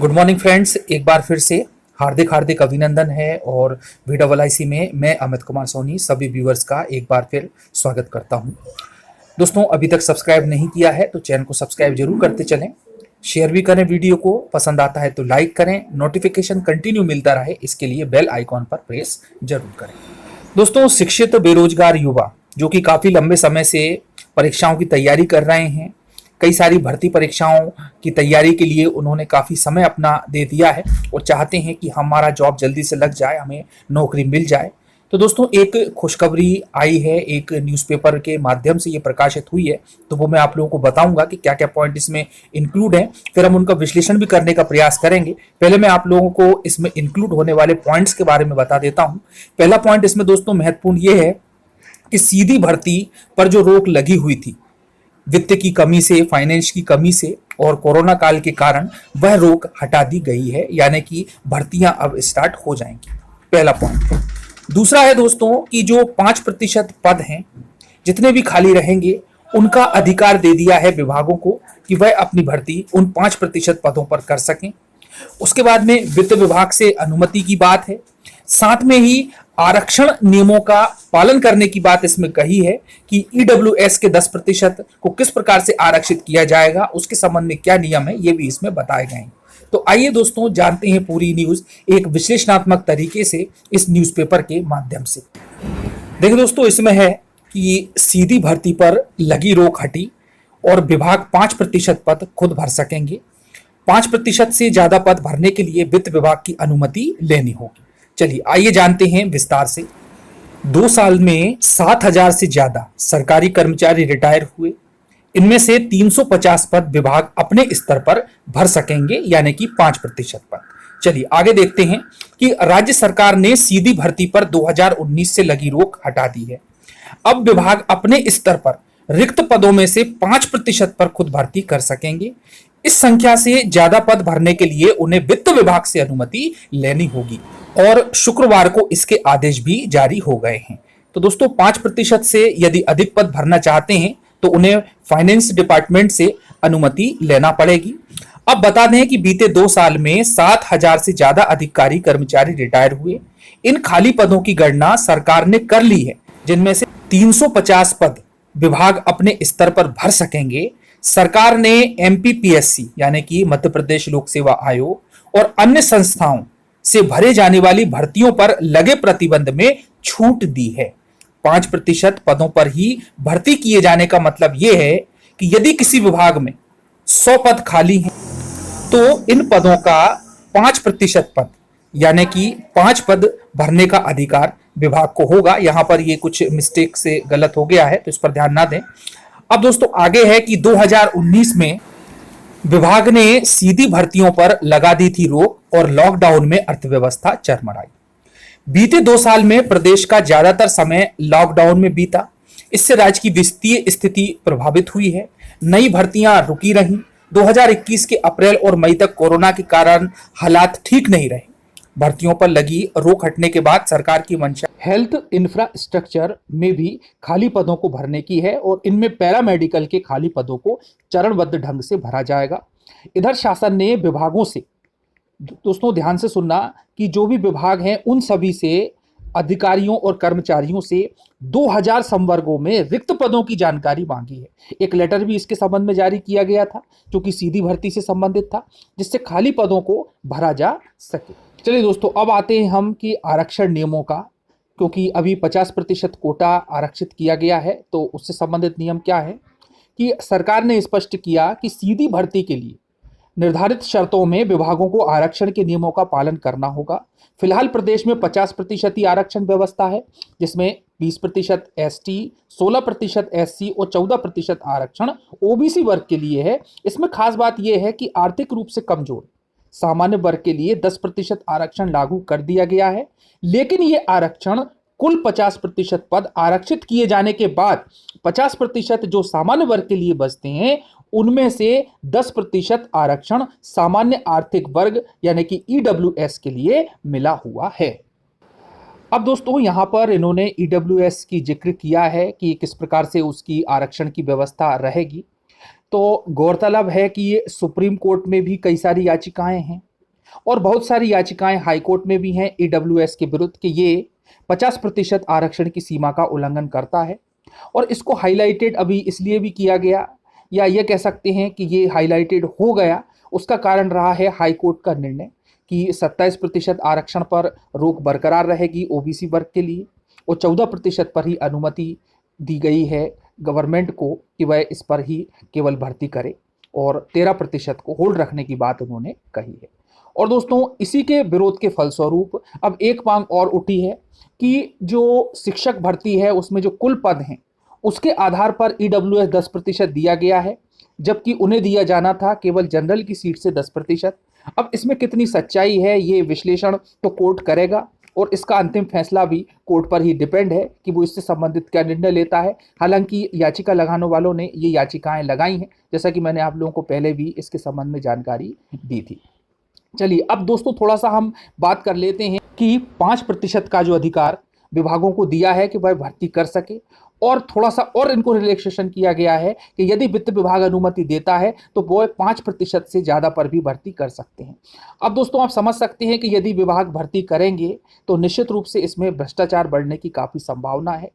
Good morning friends, एक बार फिर से हार्दिक हार्दिक अभिनंदन है। और VWIC में मैं अमित कुमार सोनी सभी व्यूअर्स का एक बार फिर स्वागत करता हूं। दोस्तों, अभी तक सब्सक्राइब नहीं किया है तो चैनल को सब्सक्राइब जरूर करते चलें, शेयर भी करें, वीडियो को पसंद आता है तो लाइक करें, नोटिफिकेशन कंटिन्यू मिलता रहे इसके लिए बेल आइकॉन पर प्रेस जरूर करें। दोस्तों, शिक्षित बेरोजगार युवा जो कि काफ़ी लंबे समय से परीक्षाओं की तैयारी कर रहे हैं, कई सारी भर्ती परीक्षाओं की तैयारी के लिए उन्होंने काफ़ी समय अपना दे दिया है और चाहते हैं कि हमारा जॉब जल्दी से लग जाए, हमें नौकरी मिल जाए। तो दोस्तों, एक खुशखबरी आई है, एक न्यूज़पेपर के माध्यम से ये प्रकाशित हुई है, तो वो मैं आप लोगों को बताऊंगा कि क्या क्या पॉइंट इसमें इंक्लूड हैं, फिर हम उनका विश्लेषण भी करने का प्रयास करेंगे। पहले मैं आप लोगों को इसमें इंक्लूड होने वाले पॉइंट्स के बारे में बता देता हूं। पहला पॉइंट इसमें दोस्तों महत्वपूर्ण ये है कि सीधी भर्ती पर जो रोक लगी हुई थी वित्त की कमी से, फाइनेंस की कमी से और कोरोना काल के कारण, वह रोक हटा दी गई है, यानी कि भर्तियां अब स्टार्ट हो जाएंगी। पहला पॉइंट। दूसरा है दोस्तों कि जो 5% पद हैं, जितने भी खाली रहेंगे, उनका अधिकार दे दिया है विभागों को कि वह अपनी भर्ती उन 5% पदों पर कर सकें। उसके बाद में वित्त विभाग से अनुमति की बात है। साथ में ही आरक्षण नियमों का पालन करने की बात इसमें कही है कि ईडब्ल्यूएस के 10% को किस प्रकार से आरक्षित किया जाएगा, उसके संबंध में क्या नियम है, ये भी इसमें बताए गए हैं। तो आइए दोस्तों जानते हैं पूरी न्यूज एक विश्लेषणात्मक तरीके से इस न्यूज़पेपर के माध्यम से। देखिए दोस्तों, इसमें है कि सीधी भर्ती पर लगी रोक हटी और विभाग 5% पद खुद भर सकेंगे। 5% से ज्यादा पद भरने के लिए वित्त विभाग की अनुमति लेनी होगी। चलिए आइए जानते हैं विस्तार से। 2 साल में 7,000 से ज्यादा सरकारी कर्मचारी रिटायर हुए। इनमें से 350 पद विभाग अपने स्तर पर भर सकेंगे, यानी कि 5% पद। चलिए आगे देखते हैं कि राज्य सरकार ने सीधी भर्ती पर 2019 से लगी रोक हटा दी है। अब विभाग अपने स्तर पर रिक्त पदों में से 5% पर खुद भर्ती कर सकेंगे। इस संख्या से ज्यादा पद भरने के लिए उन्हें वित्त विभाग से अनुमति लेनी होगी और शुक्रवार को इसके आदेश भी जारी हो गए हैं। तो दोस्तों, 5% से यदि अधिक पद भरना चाहते हैं तो उन्हें फाइनेंस डिपार्टमेंट से अनुमति लेना पड़ेगी। अब बता दें कि बीते 2 साल में 7,000 से ज्यादा अधिकारी कर्मचारी रिटायर हुए। इन खाली पदों की गणना सरकार ने कर ली है, जिनमें से 350 पद विभाग अपने स्तर पर भर सकेंगे। सरकार ने MPPSC यानी कि मध्य प्रदेश लोक सेवा आयोग और अन्य संस्थाओं से भरे जाने वाली भर्तियों पर लगे प्रतिबंध में छूट दी है। 5% पदों पर ही भर्ती किए जाने का मतलब यह है कि यदि किसी विभाग में 100 पद खाली हैं तो इन पदों का 5% पद यानी कि 5 पद भरने का अधिकार विभाग को होगा। यहां पर ये कुछ मिस्टेक से गलत हो गया है, तो इस पर ध्यान ना दें। अब दोस्तों आगे है कि 2019 में विभाग ने सीधी भर्तियों पर लगा दी थी रोक और लॉकडाउन में अर्थव्यवस्था चरमराई। बीते 2 साल में प्रदेश का ज्यादातर समय लॉकडाउन में बीता। इससे राज्य की वित्तीय स्थिति प्रभावित हुई है। नई भर्तियां रुकी रहीं। 2021 के अप्रैल और मई तक कोरोना के कारण हालात ठीक नहीं रहे। भर्तियों पर लगी रोक हटने के बाद सरकार की मंशा हेल्थ इंफ्रास्ट्रक्चर में भी खाली पदों को भरने की है और इनमें पैरामेडिकल के खाली पदों को चरणबद्ध ढंग से भरा जाएगा। इधर शासन ने विभागों से, दोस्तों ध्यान से सुनना, कि जो भी विभाग हैं उन सभी से, अधिकारियों और कर्मचारियों से 2000 संवर्गों में रिक्त पदों की जानकारी मांगी है। एक लेटर भी इसके संबंध में जारी किया गया था जो कि सीधी भर्ती से संबंधित था, जिससे खाली पदों को भरा जा सके। चलिए दोस्तों, अब आते हैं हम कि आरक्षण नियमों का, क्योंकि अभी 50% कोटा आरक्षित किया गया है, तो उससे संबंधित नियम क्या है कि सरकार ने स्पष्ट किया कि सीधी भर्ती के लिए निर्धारित शर्तों में विभागों को आरक्षण के नियमों का पालन करना होगा। फिलहाल प्रदेश में 50% ही आरक्षण व्यवस्था है, जिसमें 20% ST, 16% SC और 14% आरक्षण OBC वर्ग के लिए है। इसमें खास बात यह है कि आर्थिक रूप से कमजोर सामान्य वर्ग के लिए 10% आरक्षण लागू कर दिया गया है, लेकिन यह आरक्षण कुल 50% पद आरक्षित किए जाने के बाद 50% जो सामान्य वर्ग के लिए बचते हैं, उनमें से 10% आरक्षण सामान्य आर्थिक वर्ग यानी कि EWS के लिए मिला हुआ है। अब दोस्तों यहां पर इन्होंने EWS की जिक्र किया है कि किस प्रकार से उसकी आरक्षण की व्यवस्था रहेगी। तो गौरतलब है कि ये सुप्रीम कोर्ट में भी कई सारी याचिकाएं हैं और बहुत सारी याचिकाएं हाई कोर्ट में भी हैं ईडब्ल्यूएस के विरुद्ध कि ये 50% आरक्षण की सीमा का उल्लंघन करता है। और इसको हाईलाइटेड अभी इसलिए भी किया गया, या ये कह सकते हैं कि ये हाईलाइटेड हो गया, उसका कारण रहा है हाई कोर्ट का निर्णय कि 27% आरक्षण पर रोक बरकरार रहेगी ओबीसी वर्ग के लिए और 14% पर ही अनुमति दी गई है गवर्नमेंट को कि वह इस पर ही केवल भर्ती करे और 13% को होल्ड रखने की बात उन्होंने कही है। और दोस्तों इसी के विरोध के फलस्वरूप अब एक मांग और उठी है कि जो शिक्षक भर्ती है उसमें जो कुल पद हैं उसके आधार पर ईडब्ल्यूएस 10% दिया गया है, जबकि उन्हें दिया जाना था केवल जनरल की सीट से 10%। अब इसमें कितनी सच्चाई है ये विश्लेषण तो कोर्ट करेगा और इसका अंतिम फैसला भी कोर्ट पर ही डिपेंड है कि वो इससे संबंधित क्या निर्णय लेता है। हालांकि याचिका लगाने वालों ने ये याचिकाएं लगाई हैं, जैसा कि मैंने आप लोगों को पहले भी इसके संबंध में जानकारी दी थी। चलिए अब दोस्तों थोड़ा सा हम बात कर लेते हैं कि 5% का जो अधिकार विभागों को दिया है कि वह भर्ती कर सके, और थोड़ा सा और इनको रिलैक्सेशन किया गया है कि यदि वित्त विभाग अनुमति देता है तो वो 5% से ज़्यादा पर भी भर्ती कर सकते हैं। अब दोस्तों आप समझ सकते हैं कि यदि विभाग भर्ती करेंगे तो निश्चित रूप से इसमें भ्रष्टाचार बढ़ने की काफ़ी संभावना है।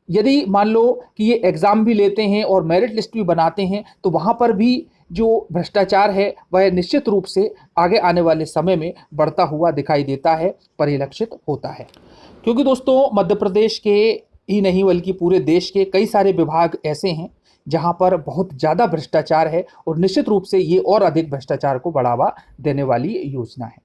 यदि मान लो कि ये एग्ज़ाम भी लेते हैं और मेरिट लिस्ट भी बनाते हैं तो वहाँ पर भी जो भ्रष्टाचार है वह निश्चित रूप से आगे आने वाले समय में बढ़ता हुआ दिखाई देता है, परिलक्षित होता है। क्योंकि दोस्तों मध्य प्रदेश के ही नहीं बल्कि पूरे देश के कई सारे विभाग ऐसे हैं जहां पर बहुत ज़्यादा भ्रष्टाचार है और निश्चित रूप से ये और अधिक भ्रष्टाचार को बढ़ावा देने वाली योजना है।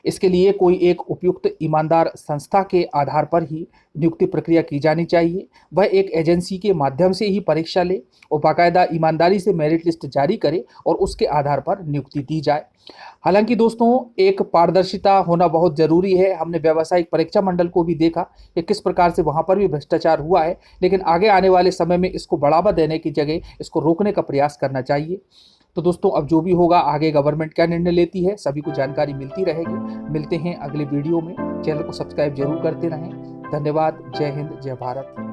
इसके लिए कोई एक उपयुक्त ईमानदार संस्था के आधार पर ही नियुक्ति प्रक्रिया की जानी चाहिए। वह एक एजेंसी के माध्यम से ही परीक्षा ले और बाकायदा ईमानदारी से मेरिट लिस्ट जारी करे और उसके आधार पर नियुक्ति दी जाए। हालांकि दोस्तों एक पारदर्शिता होना बहुत ज़रूरी है। हमने व्यावसायिक परीक्षा मंडल को भी देखा कि किस प्रकार से वहाँ पर भी भ्रष्टाचार हुआ है, लेकिन आगे आने वाले समय में इसको बढ़ावा देने की जगह इसको रोकने का प्रयास करना चाहिए। तो दोस्तों अब जो भी होगा आगे गवर्नमेंट क्या निर्णय लेती है सभी को जानकारी मिलती रहेगी। मिलते हैं अगले वीडियो में। चैनल को सब्सक्राइब जरूर करते रहें। धन्यवाद। जय हिंद, जय भारत।